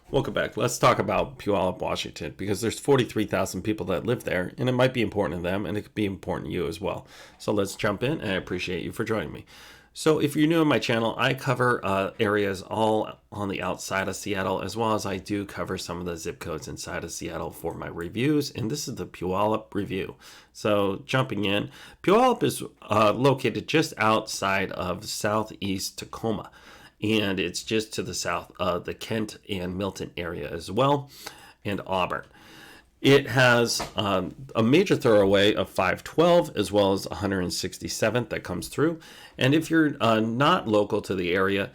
Welcome back. Let's talk about Puyallup, Washington, because there's 43,000 people that live there, and it might be important to them, and it could be important to you as well. So let's jump in, and I appreciate you for joining me. So if you're new on my channel, I cover areas all on the outside of Seattle, as well as I do cover some of the zip codes inside of Seattle for my reviews, and this is the Puyallup review. So jumping in, Puyallup is located just outside of southeast Tacoma, and it's just to the south of the Kent and Milton area as well, and Auburn. It has a major thoroughway of 512 as well as 167th that comes through. And if you're not local to the area,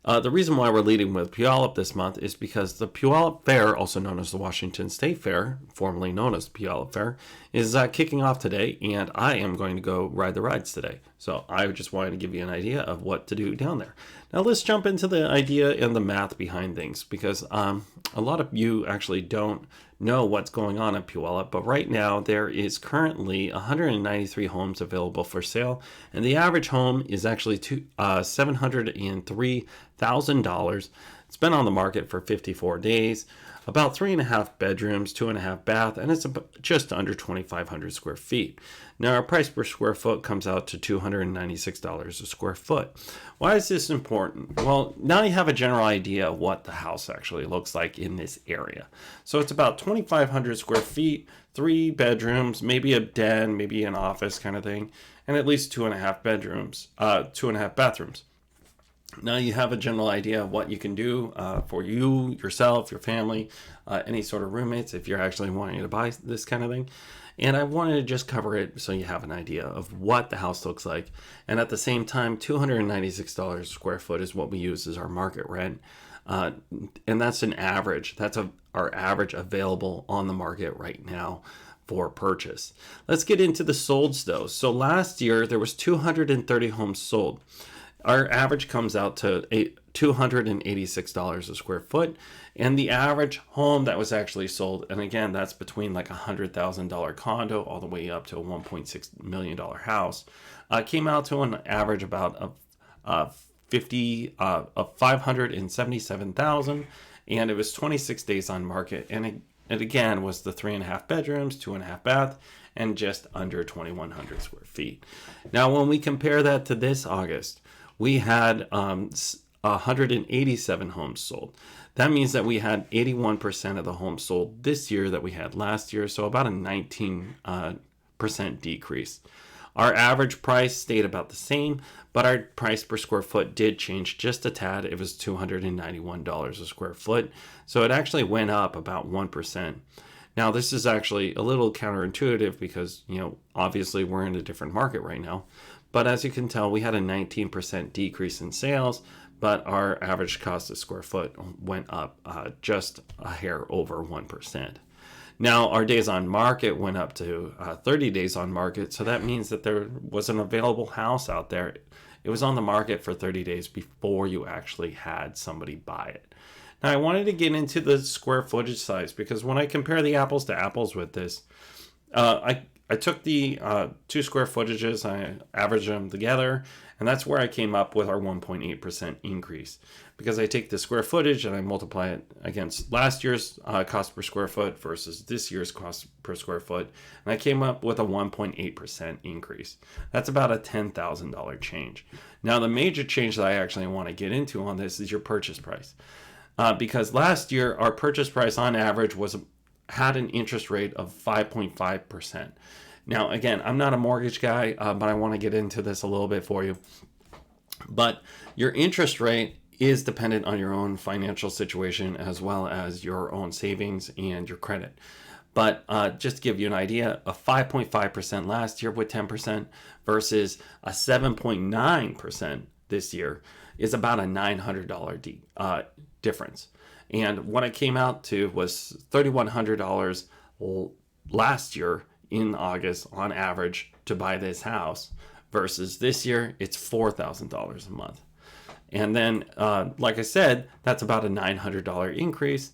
the reason why we're leading with Puyallup this month is because the Puyallup Fair, also known as the Washington State Fair, formerly known as the Puyallup Fair, is kicking off today, and I am going to go ride the rides today. So I just wanted to give you an idea of what to do down there. Now let's jump into the idea and the math behind things, because a lot of you actually don't know what's going on in Puyallup, but right now there is currently 193 homes available for sale, and the average home is actually $703,000. It's been on the market for 54 days, about 3.5 bedrooms, 2.5 bath, and it's just under 2,500 square feet. Now our price per square foot comes out to $296 a square foot. Why is this important? Well, now you have a general idea of what the house actually looks like in this area. So it's about 2,500 square feet, 3 bedrooms, maybe a den, maybe an office kind of thing, and at least 2.5 bedrooms, 2.5 bathrooms. Now you have a general idea of what you can do for you, yourself, your family, any sort of roommates if you're actually wanting to buy this kind of thing. And I wanted to just cover it so you have an idea of what the house looks like. And at the same time, $296 a square foot is what we use as our market rent. And that's an average. That's our average available on the market right now for purchase. Let's get into the solds though. So last year there was 230 homes sold. Our average comes out to $286 a square foot, and the average home that was actually sold, and again, that's between like $100,000 condo all the way up to a $1.6 million house, came out to an average about of 577,000, and it was 26 days on market, and it again was the 3.5 bedrooms, 2.5 bath, and just under 2,100 square feet. Now, when we compare that to this August, we had 187 homes sold. That means that we had 81% of the homes sold this year that we had last year, so about a 19% decrease. Our average price stayed about the same, but our price per square foot did change just a tad. It was $291 a square foot, so it actually went up about 1%. Now, this is actually a little counterintuitive because, obviously we're in a different market right now. But as you can tell, we had a 19% decrease in sales, but our average cost of square foot went up just a hair over 1%. Now, our days on market went up to 30 days on market, so that means that there was an available house out there. It was on the market for 30 days before you actually had somebody buy it. Now, I wanted to get into the square footage size because when I compare the apples to apples with this, I took the 2 square footages, I averaged them together, and that's where I came up with our 1.8% increase. Because I take the square footage and I multiply it against last year's cost per square foot versus this year's cost per square foot, and I came up with a 1.8% increase. That's about a $10,000 change. Now, the major change that I actually want to get into on this is your purchase price. Because last year, our purchase price on average had an interest rate of 5.5%. Now, again, I'm not a mortgage guy, but I want to get into this a little bit for you. But your interest rate is dependent on your own financial situation as well as your own savings and your credit. But just to give you an idea, a 5.5% last year with 10% versus a 7.9% this year is about a $900 difference. And what it came out to was $3,100 last year in August on average to buy this house versus this year it's $4,000 a month. And then, like I said, that's about a $900 increase.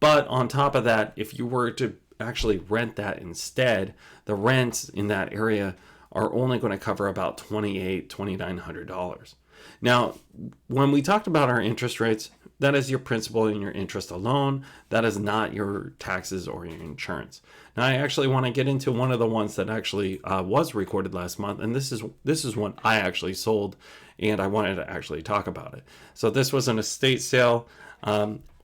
But on top of that, if you were to actually rent that instead, the rents in that area are only going to cover about $2,900. Now, when we talked about our interest rates, that is your principal and your interest alone. That is not your taxes or your insurance. Now, I actually want to get into one of the ones that actually was recorded last month, and this is one I actually sold, and I wanted to actually talk about it. So this was an estate sale.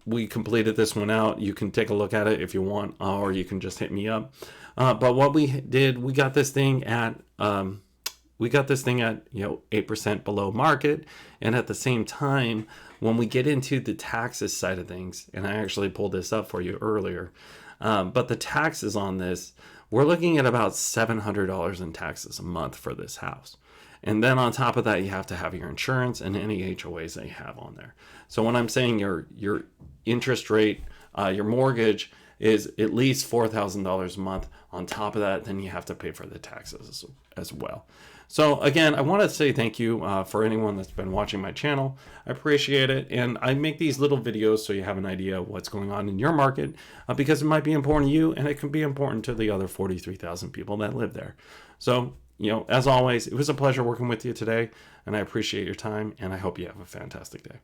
We completed this one out. You can take a look at it if you want, or you can just hit me up. But what we did, we got this thing at 8% below market, and at the same time, when we get into the taxes side of things, and I actually pulled this up for you earlier, but the taxes on this, we're looking at about $700 in taxes a month for this house. And then on top of that, you have to have your insurance and any HOAs that you have on there. So when I'm saying your interest rate, your mortgage is at least $4,000 a month. On top of that, then you have to pay for the taxes as well. So again, I want to say thank you for anyone that's been watching my channel. I appreciate it. And I make these little videos so you have an idea of what's going on in your market, because it might be important to you and it can be important to the other 43,000 people that live there. So, as always, it was a pleasure working with you today, and I appreciate your time, and I hope you have a fantastic day.